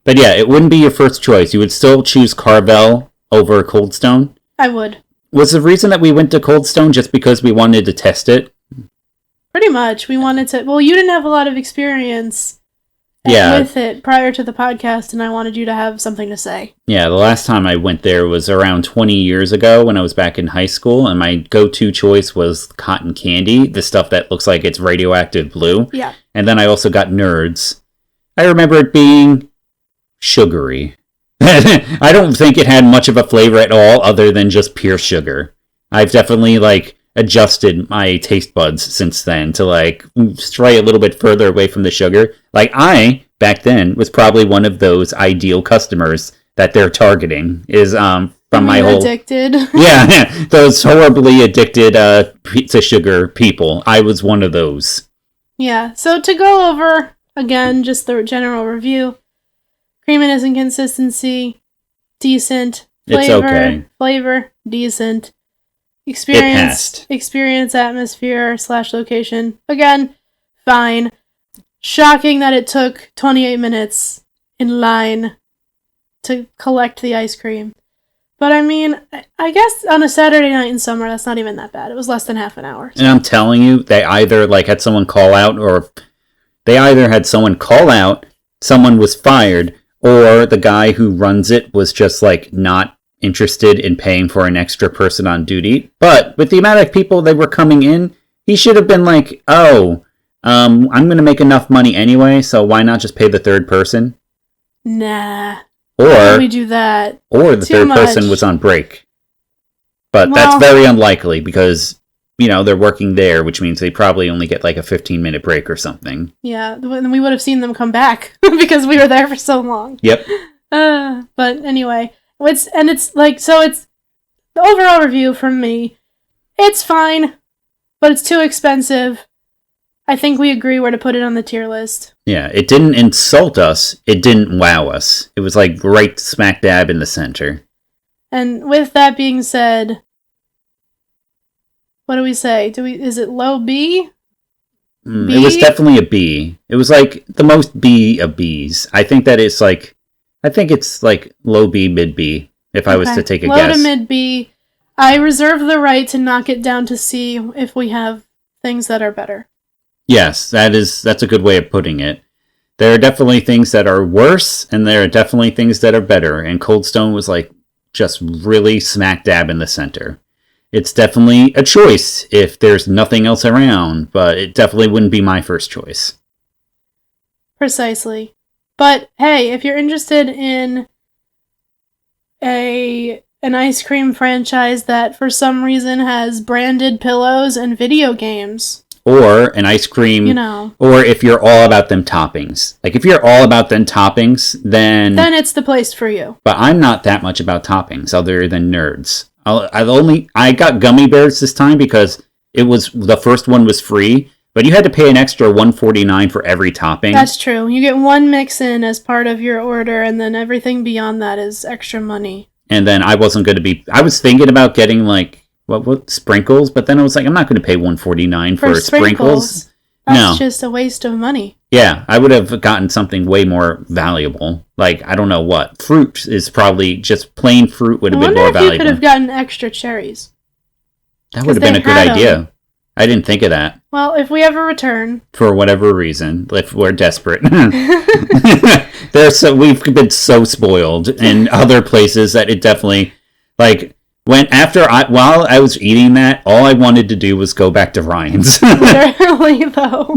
But yeah, it wouldn't be your first choice. You would still choose Carvel over Cold Stone? I would. Was the reason that we went to Cold Stone just because we wanted to test it? Pretty much. We wanted to... Well, you didn't have a lot of experience with it prior to the podcast, and I wanted you to have something to say. Yeah, the last time I went there was around 20 years ago when I was back in high school, and my go-to choice was cotton candy, the stuff that looks like it's radioactive blue. Yeah. And then I also got Nerds. I remember it being sugary. I don't think it had much of a flavor at all other than just pure sugar. I've definitely, adjusted my taste buds since then to, stray a little bit further away from the sugar. I, back then, was probably one of those ideal customers that they're targeting, is, from my whole... addicted. Yeah, those horribly addicted, to sugar people. I was one of those. Yeah, so to go over, again, just the general review... Creaminess and consistency, decent. Flavor, decent. Experience, atmosphere / location. Again, fine. Shocking that it took 28 minutes in line to collect the ice cream. But I guess on a Saturday night in summer, that's not even that bad. It was less than half an hour. So. And I'm telling you, they either had someone call out, or they either had someone call out, someone was fired, or the guy who runs it was just, not interested in paying for an extra person on duty. But with the amount of people that were coming in, he should have been I'm going to make enough money anyway, so why not just pay the third person? Nah. Or why would we do that? Or the third person was on break. But that's very unlikely because... they're working there, which means they probably only get a 15-minute break or something. Yeah, and we would have seen them come back because we were there for so long. Yep. But anyway, it's the overall review from me, it's fine, but it's too expensive. I think we agree where to put it on the tier list. Yeah, it didn't insult us. It didn't wow us. It was like right smack dab in the center. And with that being said, what do we say? Is it low B? It was definitely a B. It was like the most B of Bs. I think it's like low B, mid B, if I was to take a guess. Low to mid B. I reserve the right to knock it down to C if we have things that are better. Yes, that's a good way of putting it. There are definitely things that are worse, and there are definitely things that are better, and Cold Stone was like just really smack dab in the center. It's definitely a choice if there's nothing else around, but it definitely wouldn't be my first choice. Precisely. But hey, if you're interested in an ice cream franchise that for some reason has branded pillows and video games, or an ice cream, or if you're all about them toppings. Like, if you're all about them toppings, then it's the place for you. But I'm not that much about toppings, other than nerds. I got gummy bears this time because the first one was free, but you had to pay an extra $1.49 for every topping. That's true. You get one mix-in as part of your order, and then everything beyond that is extra money. And then I was thinking about getting like, what sprinkles, but then I was like, I'm not going to pay $1.49 for sprinkles. That's just a waste of money. Yeah, I would have gotten something way more valuable. Like, I don't know what. Fruit is probably just plain fruit would have been more valuable. I wonder if you could have gotten extra cherries. That would have been a good idea. I didn't think of that. Well, if we ever return, for whatever reason, if we're desperate, we've been so spoiled in other places that it definitely, like, while I was eating that, all I wanted to do was go back to Ryan's. Literally, though.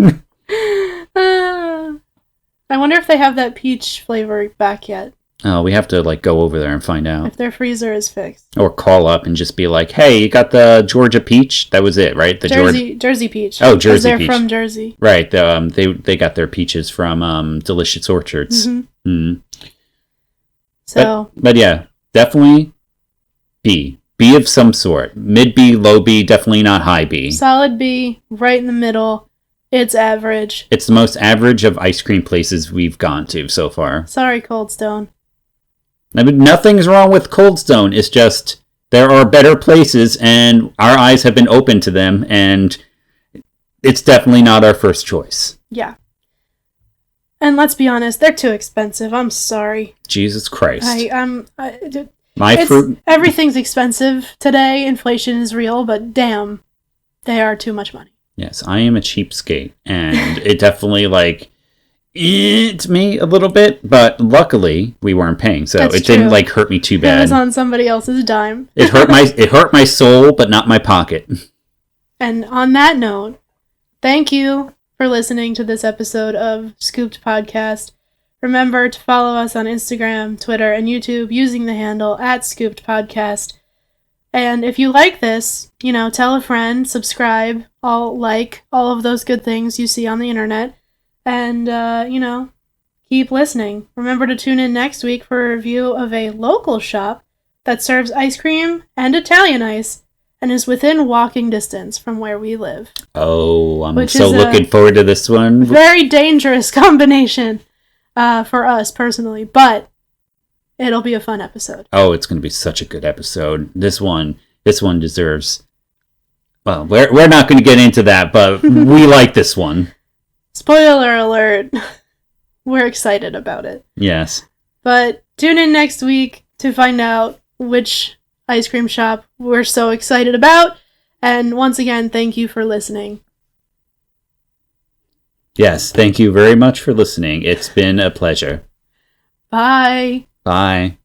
I wonder if they have that peach flavor back yet. Oh, we have to go over there and find out. If their freezer is fixed. Or call up and just be like, hey, you got the Georgia peach? That was it, right? The Jersey peach. Oh, Jersey peach. They're from Jersey. Right. They got their peaches from Delicious Orchards. Mm-hmm. Mm. So. But yeah, definitely B. B of some sort. Mid B, low B, definitely not high B. Solid B, right in the middle. It's average. It's the most average of ice cream places we've gone to so far. Sorry, Cold Stone. I mean, nothing's wrong with Cold Stone. It's just there are better places, and our eyes have been open to them, and it's definitely not our first choice. Yeah. And let's be honest, they're too expensive. I'm sorry. Jesus Christ. Everything's expensive today. Inflation is real, but damn, they are too much money. Yes, I am a cheapskate, and it definitely, eats me a little bit, but luckily we weren't paying, so it didn't, hurt me too bad. It was on somebody else's dime. It hurt my soul, but not my pocket. And on that note, thank you for listening to this episode of Scooped Podcast. Remember to follow us on Instagram, Twitter, and YouTube using the handle @ScookedPodcast. And if you like this, tell a friend, subscribe, all of those good things you see on the internet. And, keep listening. Remember to tune in next week for a review of a local shop that serves ice cream and Italian ice and is within walking distance from where we live. Oh, I'm so looking forward to this one. Very dangerous combination for us personally, but it'll be a fun episode. Oh, it's going to be such a good episode. This one deserves... Well, we're not going to get into that, but we like this one. Spoiler alert. We're excited about it. Yes. But tune in next week to find out which ice cream shop we're so excited about. And once again, thank you for listening. Yes, thank you very much for listening. It's been a pleasure. Bye. Bye.